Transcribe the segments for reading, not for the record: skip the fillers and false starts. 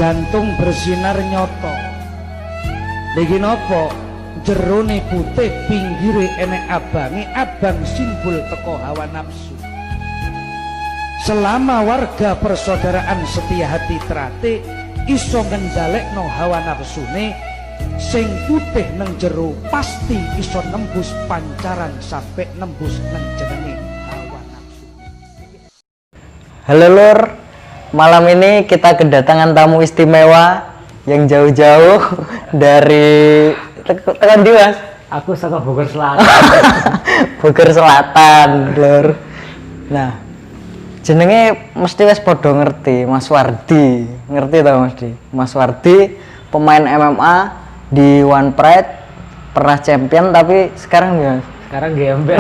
jantung bersinar nyoto. Niki napa? Jerone putih, pinggire enek abange, abang simbol teko hawa nafsu. Selama warga persaudaraan setia hati trate iso ngendhalekno hawa nafsune, sing putih nang jero pasti iso nembus pancaran sampai nembus nang jenenge hawa nafsu. Halo Lur, malam ini kita kedatangan tamu istimewa yang jauh-jauh dari tekan di Mas. Aku saka Bogor Selatan. Bogor Selatan, Lur. Nah, jenenge mesti wis padha ngerti, Mas Wardi. Ngerti ta Mas Di? Mas Wardi pemain MMA di One Pride, pernah champion tapi sekarang ya Sekarang gembel.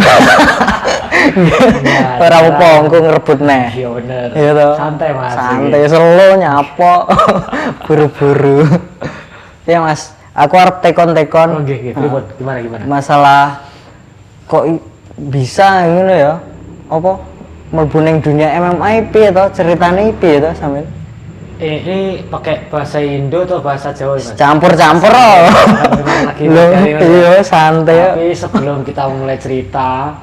ora apa engko ngerebut neh. Iya bener. Iya toh. Santai Mas. Santai selo nyapo. Buru-buru. Ya Mas, aku arep tekon-tekon. Oh nggih, gimana? Masalah kok bisa ngono ya? Apa mlebu ning dunia MMA piye to? Ceritane piye to sampean? Ini pakai bahasa Indo atau bahasa Jawa Mas? Campur-campur oh. Iya, santai. Tapi sebelum kita mulai cerita,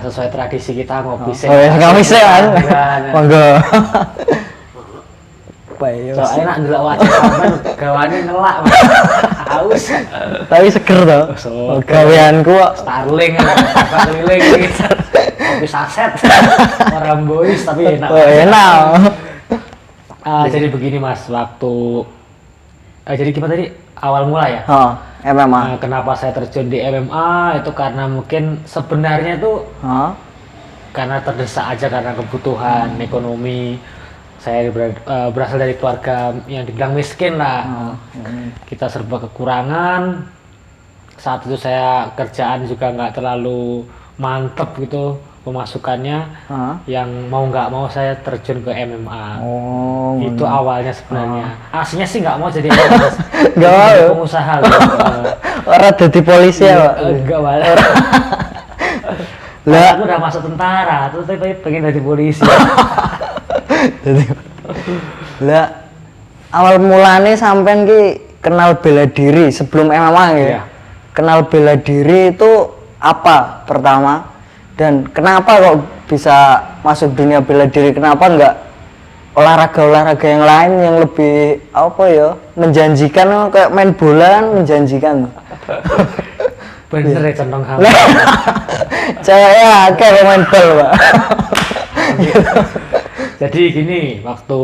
sesuai tradisi kita ngopi sih. Oh ya, ngopi sih Mas. Monggo. Baik. Soalnya enak ndelok wajah sampean gawane ngelak Mas. Haus. Tapi seger to. Gaweanku kok Starling keliling iki. Kopi saset. Orang boys tapi enak. oh, enak. Jadi begini Mas, jadi gimana tadi awal mula ya? Oh, MMA. Kenapa saya terjun di MMA itu karena mungkin sebenarnya tuh karena terdesak aja karena kebutuhan ekonomi. Saya berasal dari keluarga yang dibilang miskin lah. Kita serba kekurangan. Saat itu saya kerjaan juga nggak terlalu mantep gitu pemasukannya, yang mau nggak mau saya terjun ke MMA. Itu awalnya sebenarnya. Aslinya sih nggak mau jadi pengusaha. Orang jadi polisi ya Pak? Enggak malah. Aku udah masuk tentara, terus tapi pengen jadi polisi. Lah awal mulanya sampean ki kenal bela diri sebelum MMA ya? Iya. Kenal bela diri itu apa pertama? Dan kenapa kok bisa masuk dunia bela diri? Kenapa enggak olahraga-olahraga yang lain yang lebih apa ya, menjanjikan, kayak main bola menjanjikan? Bener ya condong hamil. Ceweknya kayak main bola Pak. Jadi gini, waktu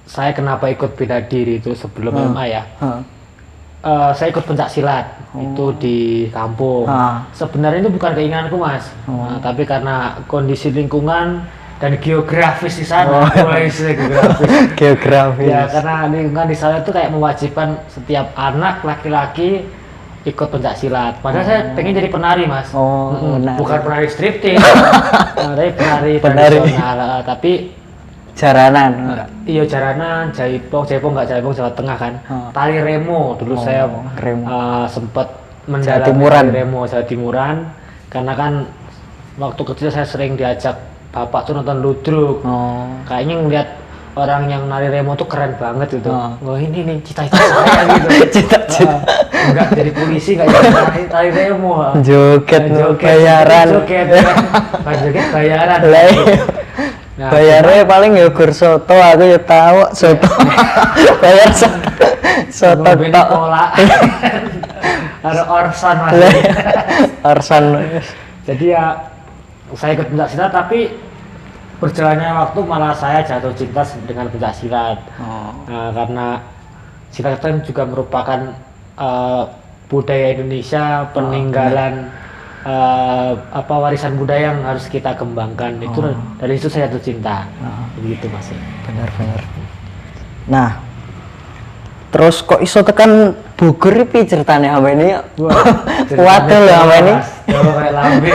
saya kenapa ikut bela diri itu sebelum MMA ya, saya ikut pencak silat itu di kampung. Sebenarnya itu bukan keinginanku Mas, tapi karena kondisi lingkungan dan geografis di sana. Geografis. Ya karena lingkungan di sana itu kayak mewajibkan setiap anak laki-laki ikut pencak silat. Padahal saya pengen jadi penari Mas. Bukan penari striptease, tapi penari tradisional. Tapi jaranan. Iya jaranan, jaipong nggak jaipong Jawa Tengah kan. Tari remo dulu saya sempat mendalami tari remo Jawa Timuran. Karena kan waktu kecil saya sering diajak bapak tuh nonton ludruk. Kayaknya ngeliat orang yang nari remo tuh keren banget gitu. Wah ini nih cita-cita saya gitu. Cita-cita. Enggak jadi polisi, enggak jadi tari remo. Joget bayaran. Joget bayaran. Nah, bayarnya paling ya gur soto, aku ya tahu soto. Bayar soto tok. Ada orsan Mas. Orsan. Jadi ya saya ikut pencak silat, tapi berjalannya waktu malah saya jatuh cinta dengan pencak silat. Karena silat kan juga merupakan budaya Indonesia, peninggalan warisan budaya yang harus kita kembangkan. Itu dari situ saya jatuh cinta. Begitu Mas. Benar. Nah, terus kok iso tekan Bogor iki ceritane apa ini? Waduh lho apa ini? Kayak lambe.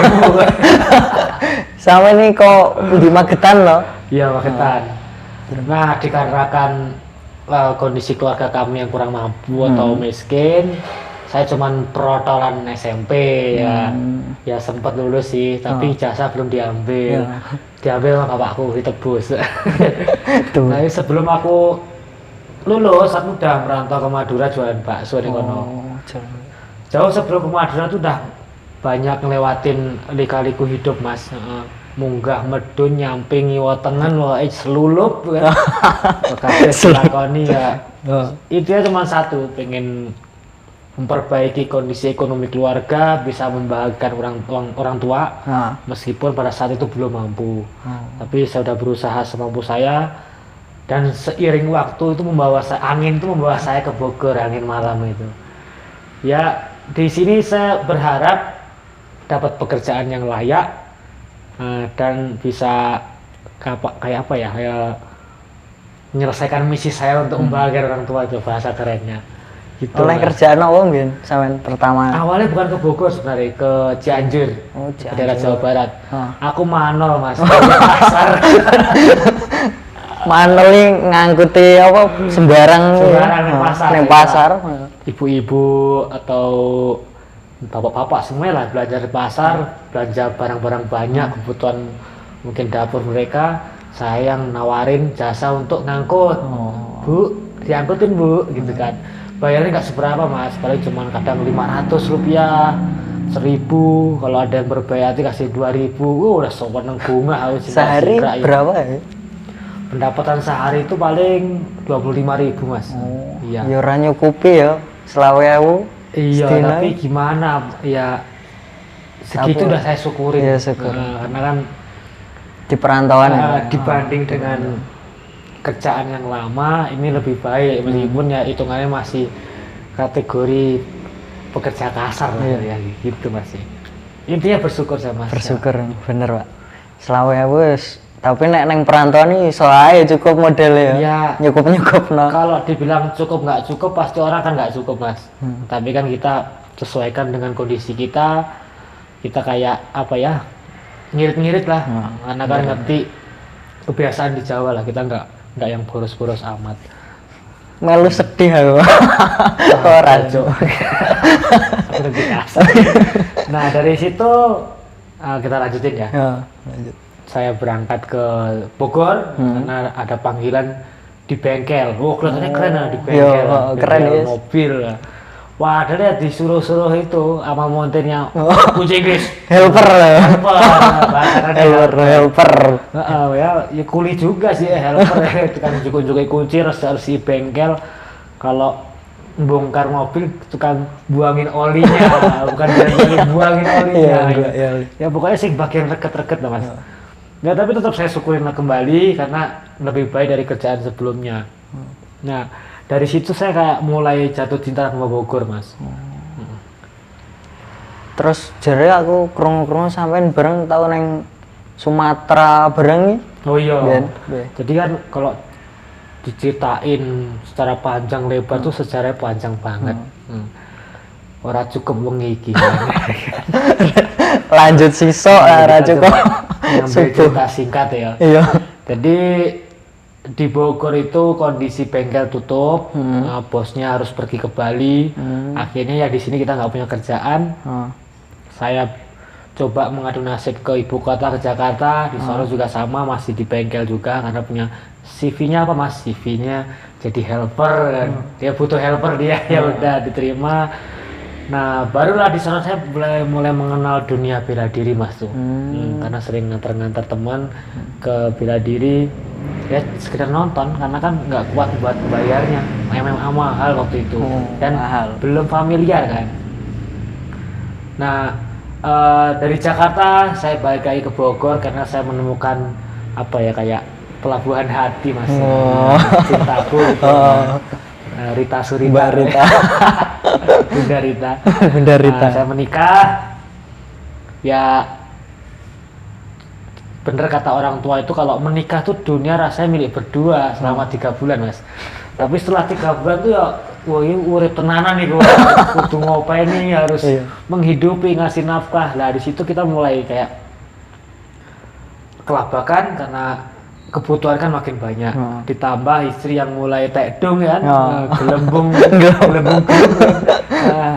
Sama ini kok di Magetan loh. Iya Magetan. Nah, dikarenakan kondisi keluarga kami yang kurang mampu atau miskin, saya cuman perotolan SMP ya sempat lulus sih, tapi ijazah belum diambil sama bapakku ditebus. Nah sebelum aku lulus aku udah merantau ke Madura jualan bakso di kono. Jauh sebelum ke Madura tuh udah banyak ngelewatin lika-liku hidup mas. Munggah medun nyampe ngiwotengen wae selulup kan. Kabeh dilakoni ya. Itu cuma satu, pengen memperbaiki kondisi ekonomi keluarga, bisa membahagiakan orang tua, meskipun pada saat itu belum mampu. Tapi saya sudah berusaha semampu saya, dan seiring waktu itu angin itu membawa saya ke Bogor, angin malam itu. Ya di sini saya berharap dapat pekerjaan yang layak dan bisa kayak apa ya, menyelesaikan misi saya untuk membahagiakan orang tua, itu bahasa kerennya. Gitu, oleh kerjaan apa Mbien sampean pertama? Awalnya bukan ke Bogor sebenarnya, ke Cianjur, ke daerah Jawa Barat. Aku manol mas, di pasar. Manol ini ngangkuti apa sembarang di pasar. Ibu-ibu atau bapak-bapak semuanya lah belanja di pasar, belanja barang-barang banyak, kebutuhan mungkin dapur mereka. Saya yang nawarin jasa untuk ngangkut. Bu, diangkutin bu, gitu kan. Bayarnya nggak seberapa mas, paling cuma kadang 500 rupiah, 1000, kalau ada yang berbayar kasih 2000, udah sewenang bunga harus. Sehari berapa ya? Pendapatan sehari itu paling 25.000 mas. Iya. Ya ora nyukupi ya, selawe aku. Iya, tapi gimana ya, segitu udah saya syukurin. Iya, syukur. Karena kan di perantauan dibanding dengan kerjaan yang lama, ini lebih baik, meskipun ya hitungannya masih kategori pekerja kasar lah ya, gitu masih. Intinya bersyukur sama mas. Bersyukur, bener pak. Selawe aku tapi nek neng perantauan ini soalnya cukup modelnya ya, nyukup no. Kalau dibilang cukup nggak cukup, pasti orang kan nggak cukup mas. Tapi kan kita sesuaikan dengan kondisi kita kayak apa ya, ngirit-ngirit lah. Karena kan ngerti kebiasaan di Jawa lah, kita nggak yang boros-boros amat. Melu sedih aku. Orang Cok. Nah dari situ kita lanjutin ya. Lanjut. Saya berangkat ke Bogor karena ada panggilan di bengkel. Kelihatannya keren di bengkel. Keren ya. Mobil. Wah, ada lihat disuruh-suruh itu sama montirnya kunci Inggris. Helper. Helper. Ya kuli juga sih helper. Itu kan juga kunci, harus di bengkel. Kalau bongkar mobil tukang buangin olinya, bukan buangin olinya. Ya pokoknya sih bagian reket-reket lah mas. Ya tapi tetap saya syukurin kembali karena lebih baik dari kerjaan sebelumnya. Nah dari situ saya kayak mulai jatuh cinta sama Bogor mas. Terus jare aku krungu-krungu sampean bareng tau neng Sumatera bareng nih. Oh iya. Jadi kan kalau diceritain secara panjang lebar tuh sejarahnya panjang banget. Ora cukup wengi iki. Lanjut sisok ora cukup. Cerita singkat ya. Iya. Jadi di Bogor itu kondisi bengkel tutup, bosnya harus pergi ke Bali. Akhirnya ya di sini kita nggak punya kerjaan. Saya coba mengadu nasib ke ibu kota, ke Jakarta. Di sana juga sama, masih di bengkel juga karena punya CV-nya apa mas? CV-nya jadi helper kan. Dia butuh helper dia, ya udah diterima. Nah barulah di sana saya mulai mengenal dunia bela diri mas tuh. Karena sering nganter teman ke bela diri, ya sekedar nonton karena kan nggak kuat buat bayarnya, MMA mahal waktu itu dan belum familiar kan. Nah dari Jakarta saya balik lagi ke Bogor karena saya menemukan apa ya, kayak pelabuhan hati mas. Cintaku gitu. Rita Surita. Bunda Rita. Saya menikah. Ya bener kata orang tua itu kalau menikah tuh dunia rasanya milik berdua selama 3 bulan mas. Tapi setelah 3 bulan tuh ya wah ini urip tenanan nih gua. Kudu ngopain nih, harus menghidupi, ngasih nafkah. Lah di situ kita mulai kayak kelabakan karena kebutuhan kan makin banyak. Ditambah istri yang mulai tekdung kan, gelembung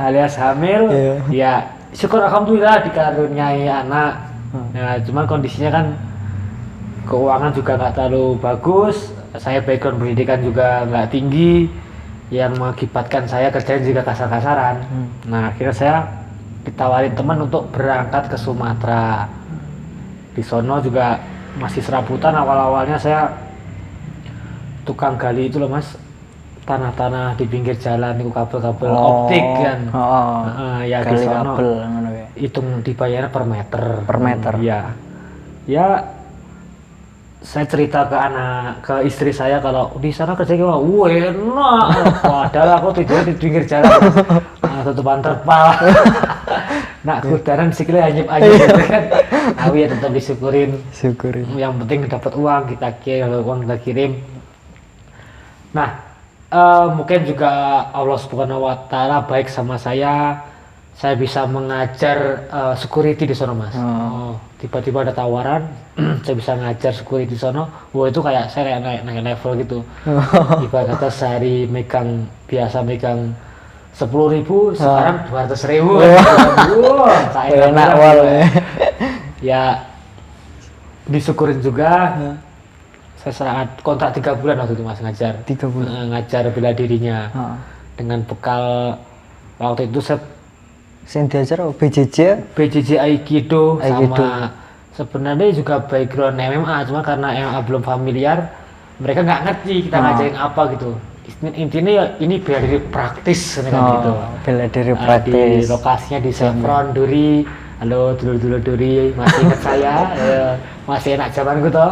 alias hamil. Ya syukur alhamdulillah dikaruniai anak. Nah cuman kondisinya kan keuangan juga nggak terlalu bagus. saya background pendidikan juga nggak tinggi, yang mengakibatkan saya kerjaan juga kasar-kasaran. Nah akhirnya saya ditawarin teman untuk berangkat ke Sumatera. Di sono juga masih serabutan, awal-awalnya saya tukang gali itu loh mas, tanah-tanah di pinggir jalan itu kabel-kabel optik kan. Ya di Gali sono kabel ngono ya. hitung dibayar per meter. Per meter. Ya saya cerita ke istri saya kalau di sana kerja gimana, enak. Padahal aku tidur di pinggir jalan, tutupan terpal. Nah kudaran sikilnya anyep-anyep gitu kan. Tapi ya tetap disyukurin. Yang penting dapat uang, kita kirim. Nah mungkin juga Allah Subhanahu Wa Taala baik sama saya bisa mengajar security di sono mas. Tiba-tiba ada tawaran saya bisa ngajar security di sono. Wah itu kayak saya naik level gitu. Ibarat kata sehari biasa megang 10.000, sekarang 200.000. Wah, saya enak awalnya. Ya disyukurin juga. Saya saat kontrak 3 bulan waktu itu mas ngajar. 3 bulan. Ngajar bela dirinya. Dengan bekal waktu itu saya diajar BJJ Aikido. Sama sebenarnya juga background MMA, cuma karena MMA belum familiar, mereka nggak ngerti kita ngajarin apa gitu. Intinya ya ini bela diri praktis kan gitu. Bela diri praktis. Di lokasinya di Chevron Duri. Halo dulu Duri, masih ingat saya? Masih enak zamanku toh.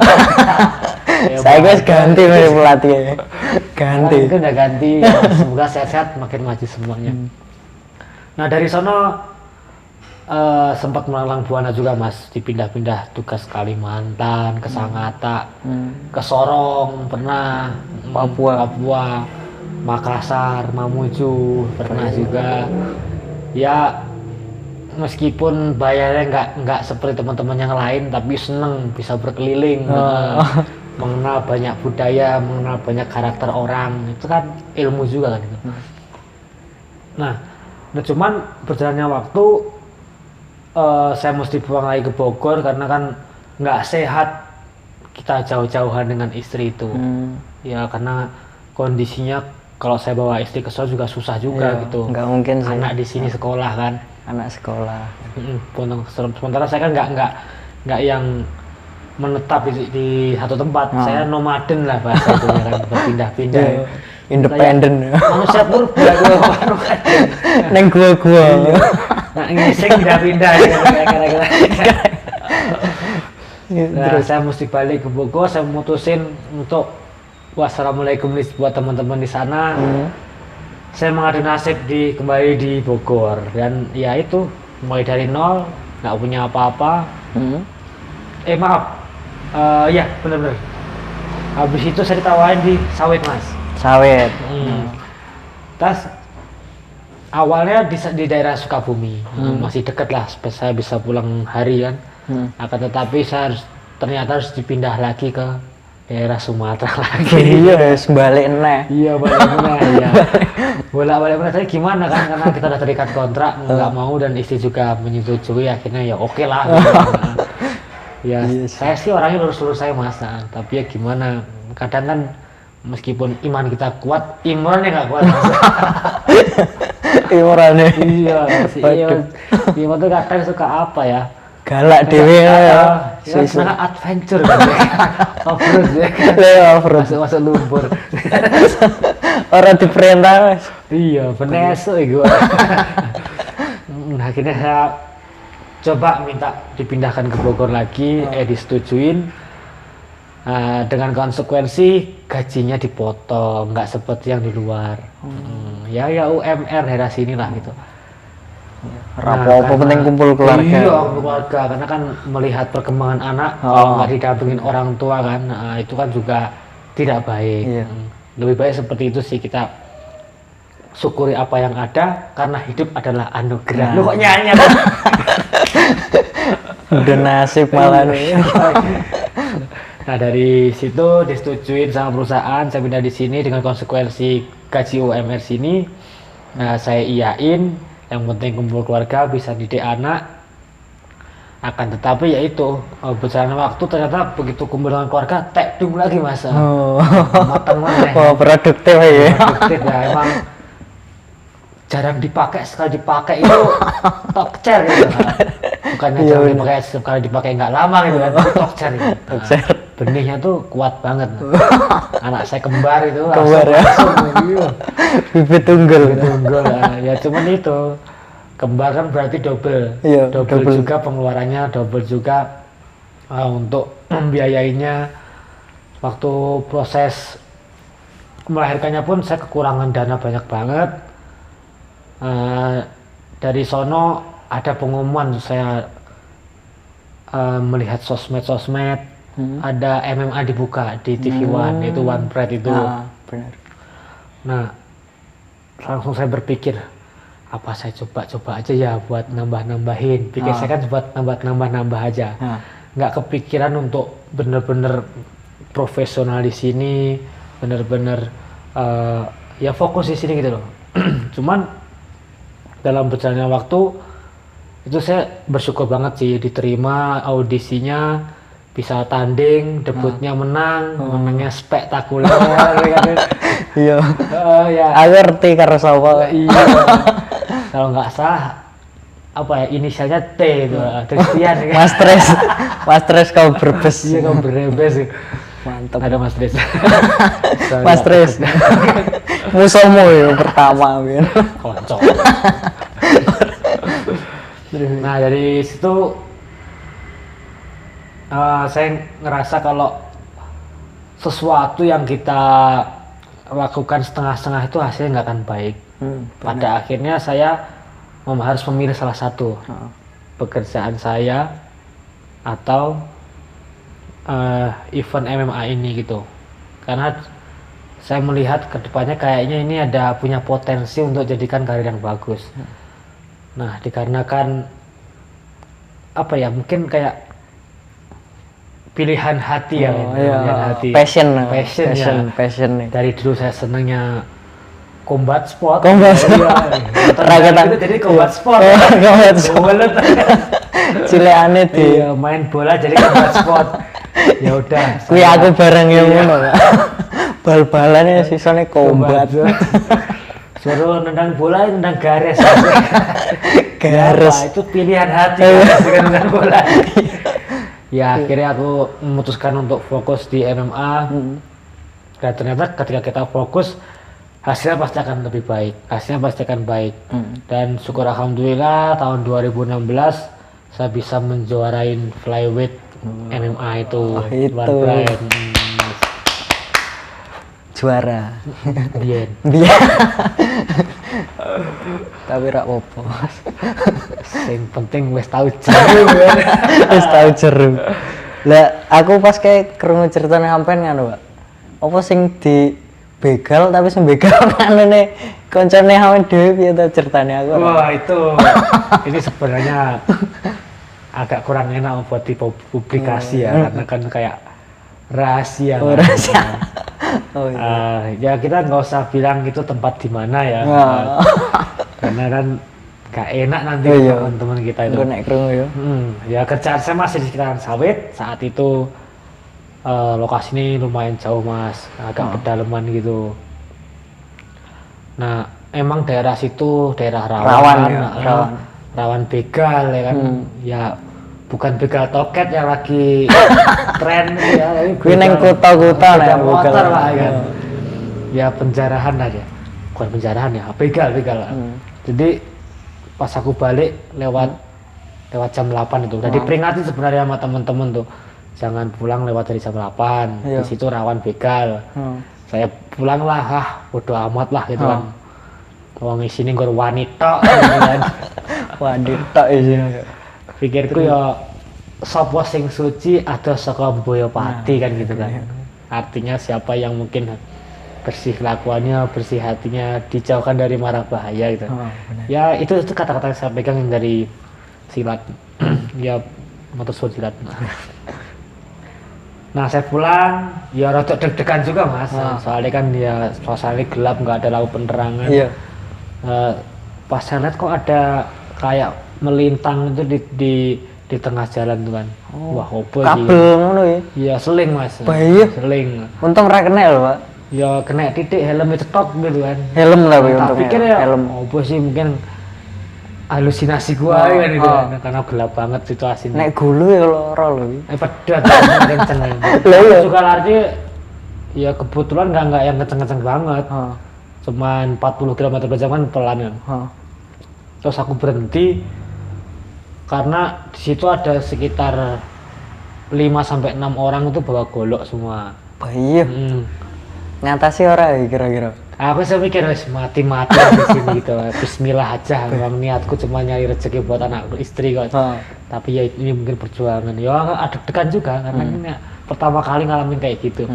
Saya guys ganti pelatihnya. Ganti. Mungkin udah ganti. Semoga sehat-sehat, makin maju semuanya. Nah dari sono sempat melalang buana juga mas, dipindah-pindah tugas Kalimantan, ke Sangatta, ke Sorong pernah, Papua, Makassar, Mamuju pernah juga. Ya meskipun bayarnya nggak seperti teman-teman yang lain, tapi seneng bisa berkeliling, mengenal banyak budaya, mengenal banyak karakter orang, itu kan ilmu juga kan itu. Nah cuman berjalannya waktu saya mesti pulang lagi ke Bogor karena kan nggak sehat kita jauh-jauhan dengan istri itu. Ya karena kondisinya kalau saya bawa istri ke sana juga susah juga gitu. Nggak mungkin sih. Anak di sini sekolah kan. Anak sekolah. Sementara saya kan nggak yang menetap di satu tempat. Saya nomaden lah bahasa itu kan, berpindah-pindah. Independen. Manusia purba gua. Neng gua. Nah, ngising pindah-pindah ya kira-kira. Nah, saya mesti balik ke Bogor, saya memutusin untuk wassalamualaikum buat teman-teman di sana. Saya mengadu nasib kembali di Bogor dan ya itu mulai dari nol, nggak punya apa-apa. Maaf, ya benar-benar. Habis itu saya ditawarin di sawit mas. Sawit. Tas awalnya di daerah Sukabumi, masih dekat lah, saya bisa pulang hari kan. Akan tetapi ternyata harus dipindah lagi ke daerah Sumatera lagi. Iya, balik nih. Iya, balik nih. Ya. Bolak-balik saya gimana kan, karena kita udah terikat kontrak, nggak mau dan istri juga menyetujui, akhirnya ya oke lah. Gitu. Ya, saya sih orangnya lurus-lurus saya mas, tapi ya gimana, kadang kan meskipun iman kita kuat, imannya nggak kuat mas. Imannya. Iya, iman tuh kadang suka apa ya? Galak dewe ya. Sangat adventure kan ya. Off-road ya. Masuk lumpur. Orang diperintah mas. Iya, beneso gue. Akhirnya saya coba minta dipindahkan ke Bogor lagi, disetujuin. Dengan konsekuensi gajinya dipotong, nggak seperti yang di luar. Ya UMR daerah sini lah gitu. Rapopo penting kumpul keluarga. Iya, keluarga, karena kan melihat perkembangan anak kalau nggak didampingin orang tua kan, itu kan juga tidak baik. Lebih baik seperti itu sih, kita syukuri apa yang ada karena hidup adalah anugerah. Lu kok nyanyi kan? Udah nasib malah nih. Nah dari situ disetujuin sama perusahaan, saya pindah di sini dengan konsekuensi gaji UMR sini. Nah saya iyain, yang penting kumpul keluarga, bisa didik anak. Akan tetapi ya itu berjalan waktu ternyata begitu kumpul dengan keluarga tekdung lagi mas. Matang mana? Oh, produktif ya. Produktif ya emang jarang dipakai, sekali dipakai itu top chair gitu. Bukannya jarang dipakai, sekali dipakai nggak lama gitu kan, itu top chair gitu. Benihnya tuh kuat banget. Anak saya kembar itu langsung bibit unggul. Ya cuman itu kembar kan berarti double juga pengeluarannya, double juga untuk membiayainya. Waktu proses melahirkannya pun saya kekurangan dana banyak banget. Dari sono ada pengumuman, saya melihat sosmed ada MMA dibuka di TV One, itu One Pride itu. Benar. Nah langsung saya berpikir, apa saya coba aja ya buat nambah-nambahin. Pikir saya kan buat nambah aja. Nggak kepikiran untuk bener-bener profesional di sini, bener-bener ya fokus di sini gitu loh. Cuman dalam berjalannya waktu itu saya bersyukur banget sih diterima audisinya, bisa tanding, debutnya menangnya spektakuler. Iya. Ya. Aku ngerti karo sapa. Iya. Kalau nggak salah apa ya inisialnya T itu, Tristian. Mas Tres kau berbes. Iya kau berbes. Mantap. Ada Mas Tres. Mas Tres. Musuhmu ya pertama Min. Kocok. Nah dari situ saya ngerasa kalau sesuatu yang kita lakukan setengah-setengah itu hasilnya nggak akan baik. Pada akhirnya saya harus memilih salah satu, pekerjaan saya atau event MMA ini gitu. Karena saya melihat kedepannya kayaknya ini ada punya potensi untuk jadikan karir yang bagus. Nah dikarenakan apa ya, mungkin kayak pilihan hati pilihan hati. Passion Ya. Dari dulu saya senangnya combat sport. Rakatan itu jadi combat sport. Combat sport. Cileane di main bola jadi combat sport. Ya udah. Kuwi aku bareng yang ngono. Bal-balannya sisane combat. Suruh nendang bola, nendang garis. Garis. Itu pilihan hati dengan nendang bola. Ya akhirnya aku memutuskan untuk fokus di MMA. Dan ternyata ketika kita fokus, hasilnya pasti akan lebih baik. Dan syukur alhamdulillah tahun 2016 saya bisa menjuarain flyweight MMA itu. Itu. Juara. Biar. Tapi rak opo. Yang penting wis tahu jeru. Wis tahu jeru. Lah aku pas kayak krungu ceritane sampean ngono, Pak. Apa sing di begal tapi sing begal kanene koncone awen dhewe piye ta ceritane aku. Wah, itu ini sebenarnya agak kurang enak buat dipublikasi ya, karena kan kayak rahasia. Oh, iya. Ya kita nggak usah bilang itu tempat di mana ya, karena kan gak enak nanti teman-teman kita itu. Nek krungu ya. Ya kerjaan saya masih di sekitaran sawit saat itu. Lokasi ini lumayan jauh mas, agak pedalaman gitu. Nah emang daerah situ daerah rawan begal ya kan. Ya bukan begal toket yang lagi tren ya, kuwi ning kota-kota nek motor lah kan. Ya penjarahan aja, bukan penjarahan ya, begal. Jadi pas aku balik lewat jam 8 itu udah diperingati sebenarnya sama temen-temen tuh, jangan pulang lewat dari jam 8, di situ rawan begal. Saya pulang lah, bodo amat lah gitu kan. Wong isine nggur wanita gitu kan. Wanita isine. Pikirku ya sapa sing suci ada saka Boyopati kan gitu kan. Artinya siapa yang mungkin bersih kelakuannya, bersih hatinya, dijauhkan dari mara bahaya gitu. Ya itu kata-kata yang saya pegang yang dari silat. Ya motor silat. Nah saya pulang ya rada deg-degan juga mas, soalnya kan ya suasana gelap, nggak ada lampu penerangan. Pas saya lihat kok ada kayak melintang itu di di tengah jalan tuh kan. Wah, opo Kabel iki? ngono ya. Iya, seling Mas. Bahaya. Seling. Untung ra kena lho, Pak. Ya kena titik helmnya cetok gitu kan. Helm tapi Tak untungnya. pikir ya, Helm. opo sih mungkin halusinasi gua kan itu kan, karena gelap banget situasinya. Nek gulu ya loro lho. Pedas kan kenceng. Lah iya. Juga lari ya kebetulan nggak yang kenceng-kenceng banget. Heeh. Cuman 40 km per jam kan pelan kan. Heeh. Terus aku berhenti karena di situ ada sekitar 5 sampai 6 orang itu bawa golok semua. Bahaya. Ngatasi ora ya kira-kira? Aku sih mikir wis mati-mati di sini gitu. Bismillah aja, memang niatku cuma nyari rezeki buat anakku, istri kok. Tapi ya ini mungkin perjuangan. Ya ada deg-degan juga karena ini pertama kali ngalamin kayak gitu.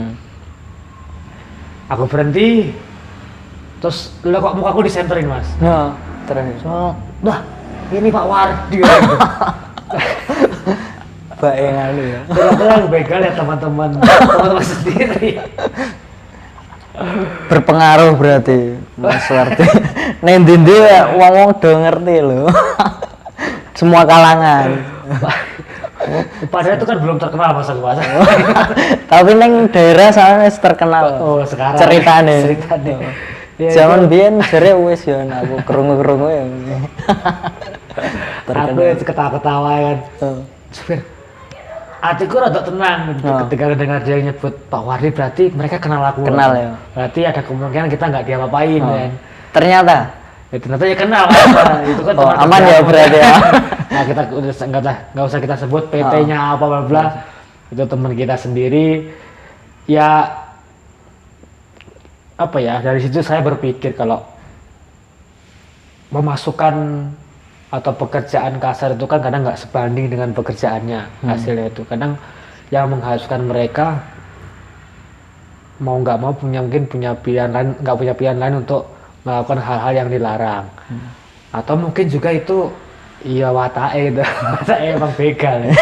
Aku berhenti, terus lo kok mukaku disenterin Mas? Nah, terus. So, dah ini Pak Wardi. Baengan ya. Ternyata yang begal ya teman-teman sendiri. Berpengaruh berarti Mas Wardi. Nek ndi ya wong-wong do ngerti lho. Semua kalangan. Padahal itu kan belum terkenal Mas aku Mas. Tapi neng daerah sana wis terkenal. Oh, sekarang ceritane. Ya, Zaman biyen jare wis ya aku krungu-krungu ya. aku ya ketawa-ketawa kan. Supir. Hatiku rada tenang ketika dengar dia nyebut Pak Wardi, berarti mereka kenal aku. Kenal ya. Berarti ada kemungkinan kita nggak diapa-apain kan. Ternyata Ternyata ya kenal. Itu kan teman aman ya berarti ya. Nah, kita udah nggak usah kita sebut PT-nya apa bla bla. Itu teman kita sendiri. Ya apa ya, dari situ saya berpikir kalau memasukkan atau pekerjaan kasar itu kan kadang nggak sebanding dengan pekerjaannya hasilnya itu. Kadang yang menghasilkan mereka mau nggak mau mungkin punya pilihan lain, nggak punya pilihan lain untuk melakukan hal-hal yang dilarang. Atau mungkin juga itu iya watake itu, watake emang begal ya.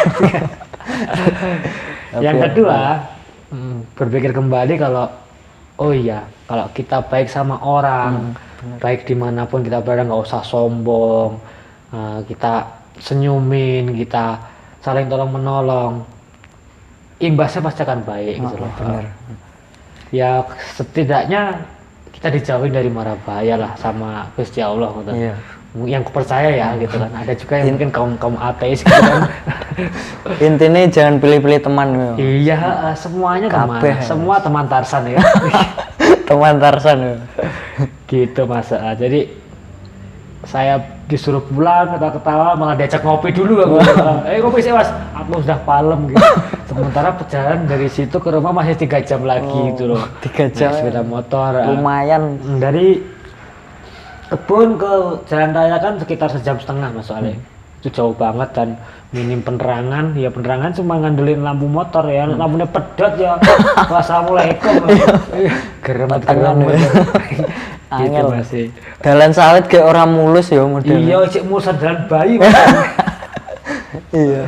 Yang kedua, berpikir kembali kalau oh iya, kalau kita baik sama orang, baik dimanapun kita berada, nggak usah sombong, kita senyumin, kita saling tolong menolong, imbasnya pasti akan baik gitu loh. Ya setidaknya kita dijauhin dari mara bahaya lah sama Gusti Allah gitu. Iya. Yang kupercaya ya gitu kan. Ada juga yang mungkin kaum ateis gitu kan. Intinya jangan pilih-pilih teman ya. Iya, semuanya teman. Kabeh. Semua teman Tarsan ya. Teman Tarsan ya. Gitu Mas. Jadi saya disuruh pulang, ketawa-ketawa, malah diajak ngopi dulu aku. Ngopi sih Mas, aku sudah palem gitu. Sementara perjalanan dari situ ke rumah masih 3 jam lagi gitu loh. 3 jam. Naik sepeda motor. Lumayan. Dari kebun ke jalan raya kan sekitar 1,5 jam Mas soalnya. Itu jauh banget dan minim penerangan. Ya penerangan cuma ngandelin lampu motor ya. Lampunya pedot ya. Wassalamualaikum. Gerem-gerem. Angel masih. Dalan sawit kayak orang mulus ya model. Iya, cek mulusan jalan bayi. Iya.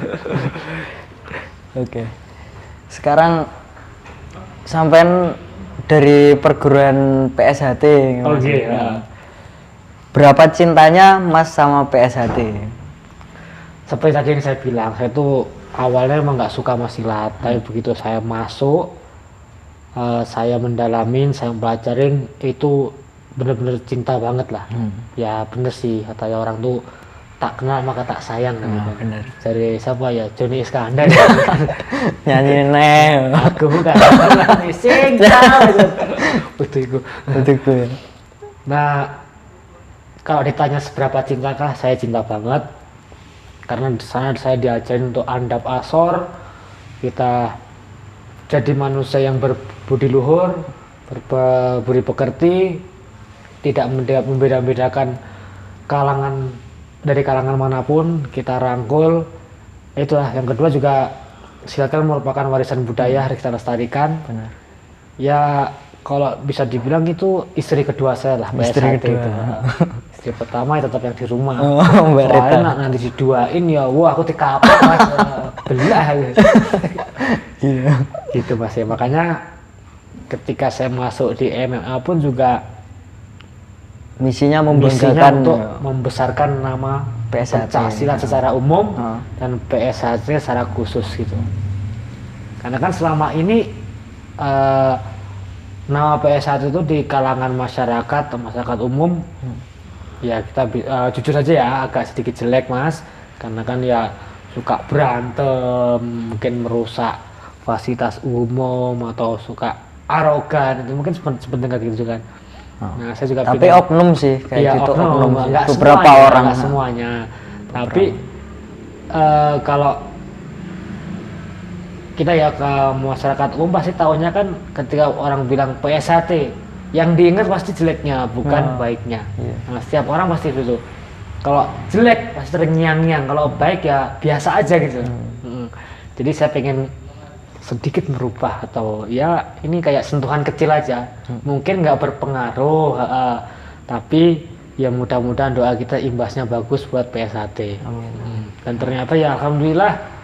Oke. Sekarang sampean dari perguruan PSHT. Oh iya. Berapa cintanya Mas sama PSHT? Seperti tadi yang saya bilang, saya tuh awalnya emang nggak suka sama silat, tapi begitu saya masuk, saya mendalamin, saya pelajarin, itu bener-bener cinta banget lah. Ya bener sih, katanya orang tuh tak kenal maka tak sayang kan. Bener. Dari siapa ya, Johnny Iskandar. Nyanyi neh. Aku bukan cinta. Betul ya. Nah, kalau ditanya seberapa cintakah, saya cinta banget. Karena di sana saya diajarin untuk andap asor, kita jadi manusia yang berbudi luhur, berbudi pekerti, tidak membeda-bedakan kalangan dari kalangan manapun, kita rangkul. Itulah. Yang kedua juga silakan merupakan warisan budaya, harus kita lestarikan. Benar. Ya kalau bisa dibilang itu istri kedua saya lah, Istri PSHT kedua. itu. Istri pertama ya tetap yang di rumah. Mbak Rita. Soalnya nanti diduain ya, wah aku dikapok Mas, belah. Iya. Gitu Mas ya. Makanya ketika saya masuk di MMA pun juga Misinya misinya membanggakan untuk membesarkan nama PSHT. Pencaksilat secara umum Oh. dan PSHT secara khusus gitu. Karena kan selama ini nama PSHT itu di kalangan masyarakat umum ya kita jujur saja ya agak sedikit jelek mas, karena kan ya suka berantem, mungkin merusak fasilitas umum atau suka arogan, itu mungkin seperti kayak gitu kan. Nah saya juga Tapi oknum sih kayak iya, gitu, oknum sih. nggak Beberapa semuanya, orang. nggak semuanya. Tapi kalau kita ya ke masyarakat umum pasti tahunya kan ketika orang bilang PSHT, yang diingat pasti jeleknya, bukan baiknya. Iya. Nah, setiap orang pasti itu. Kalau jelek pasti terngiang-ngiang, kalau baik ya biasa aja gitu. Jadi saya pengen sedikit merubah, atau ya ini kayak sentuhan kecil aja. Mungkin nggak berpengaruh, tapi ya mudah-mudahan doa kita imbasnya bagus buat PSHT. Dan ternyata ya alhamdulillah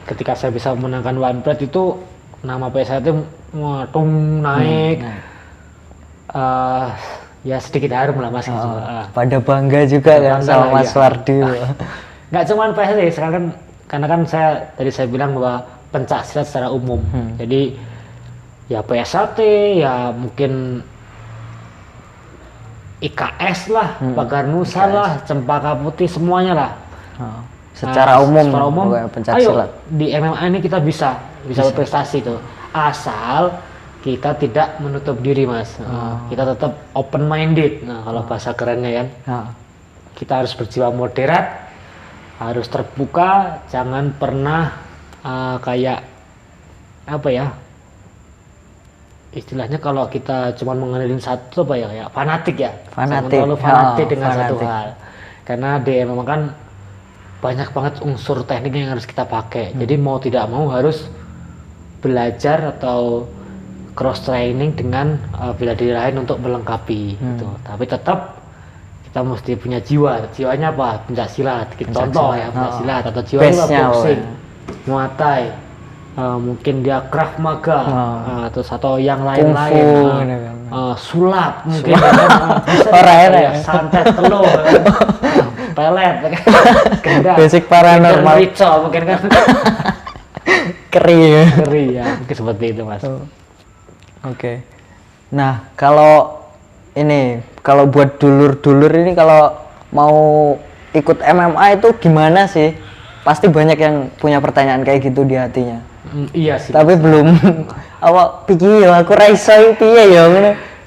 ketika saya bisa memenangkan OnePlate itu nama PSHT naik. Ya sedikit harum lah mas. Pada bangga juga kan Bangga sama lah, Mas iya. Wardi. Nggak cuma PSHT, sekarang kan karena kan saya bilang bahwa pencaksilat secara umum. Jadi ya PSHT, ya mungkin IKS lah, Pagar Nusa lah, Cempaka Putih, semuanya lah. Secara umum, secara umum, pokoknya pencaksilat. ayo di MMA ini kita bisa berprestasi tuh, asal kita tidak menutup diri mas. Kita tetap open minded. Nah kalau bahasa kerennya kan, kita harus berjiwa moderat, harus terbuka, jangan pernah kayak apa ya istilahnya, kalau kita cuma mengandelin satu apa ya, kayak fanatik ya, jangan terlalu fanatik dengan satu hal, karena di MMA kan banyak banget unsur teknik yang harus kita pakai. Jadi mau tidak mau harus belajar atau cross training dengan bela diri lain untuk melengkapi gitu. Tapi tetap kita mesti punya jiwanya apa, pencaksilat. Kita contoh ya pencaksilat, atau jiwa boxing, Muay Thai, mungkin dia Krav Maga, atau yang lain-lain, sulap mungkin ya, santet telur, pelet, basic paranormal, ricol mungkin kan. keri Ya mungkin seperti itu mas. Oke. Nah kalau buat dulur-dulur ini kalau mau ikut MMA itu gimana sih? Pasti banyak yang punya pertanyaan kayak gitu di hatinya. Iya sih. Tapi belum awak piye ya, aku ra iso piye ya,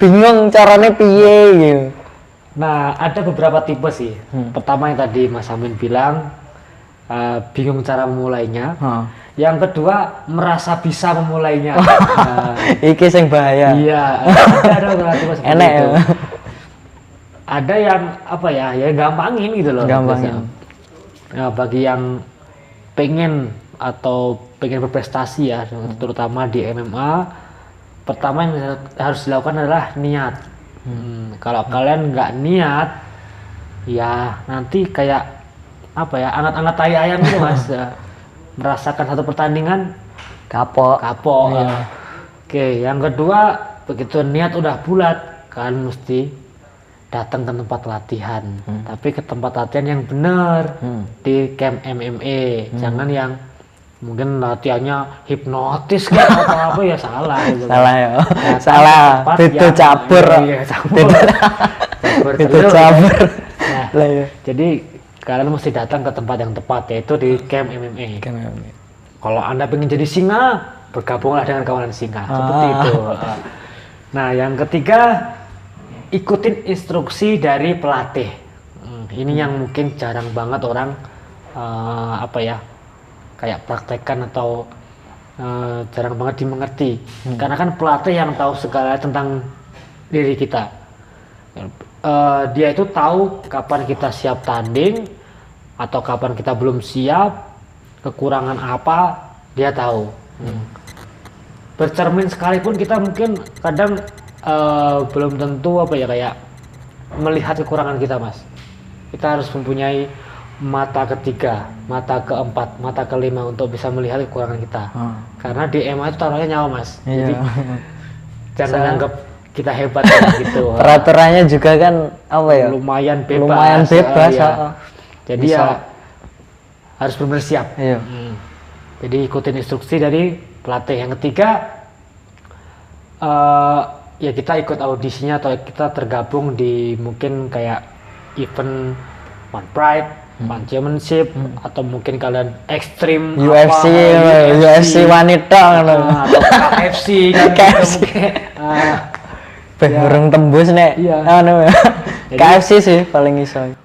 bingung caranya piye gitu. Nah ada beberapa tipe sih. Pertama yang tadi Mas Amin bilang, bingung cara memulainya. Yang kedua merasa bisa memulainya. Iki sing bahaya. Iya, ada tipe seperti Enak itu. ya. Ada yang apa ya gampangin gitu loh. Gampangin. Nah, bagi yang pengen berprestasi ya, terutama di MMA, pertama yang harus dilakukan adalah niat. Kalau kalian nggak niat, ya nanti kayak apa ya, angat-angat tai ayam gitu mas. Merasakan satu pertandingan kapok. Iya. Oke, yang kedua, begitu niat udah bulat, kalian mesti datang ke tempat latihan, tapi ke tempat latihan yang benar, di camp MMA. Jangan yang mungkin latihannya hipnotis kan atau apa ya, salah gitu. Salah ya. Salah. Itu cabur. Iya, cabur. Itu cabur. Nah, jadi kalian mesti datang ke tempat yang tepat, yaitu di camp MMA. Kalau Anda pengen jadi singa, bergabunglah dengan kawanan singa. Seperti itu. Nah, yang ketiga, ikutin instruksi dari pelatih. Ini yang mungkin jarang banget orang kayak praktekkan atau jarang banget dimengerti. Karena kan pelatih yang tahu segala tentang diri kita. Dia itu tahu kapan kita siap tanding atau kapan kita belum siap, kekurangan apa dia tahu. Bercermin sekalipun kita mungkin kadang belum tentu kayak melihat kekurangan kita mas. Kita harus mempunyai mata ketiga, mata keempat, mata kelima untuk bisa melihat kekurangan kita. Karena di MMA itu taruhnya nyawa mas. Jadi jangan anggap kita hebat gitu. Peraturannya juga kan lumayan bebas. Ya. Jadi Bisa. ya harus benar siap. Iya. Jadi ikutin instruksi dari pelatih. Yang ketiga ya kita ikut audisinya atau kita tergabung di mungkin kayak event One Pride, One Championship, atau mungkin kalian ekstrim UFC, UFC wanita atau KFC kan gitu KFC. mungkin. Urung tembus nek. Iya. Anu. Jadi- KFC sih paling iso.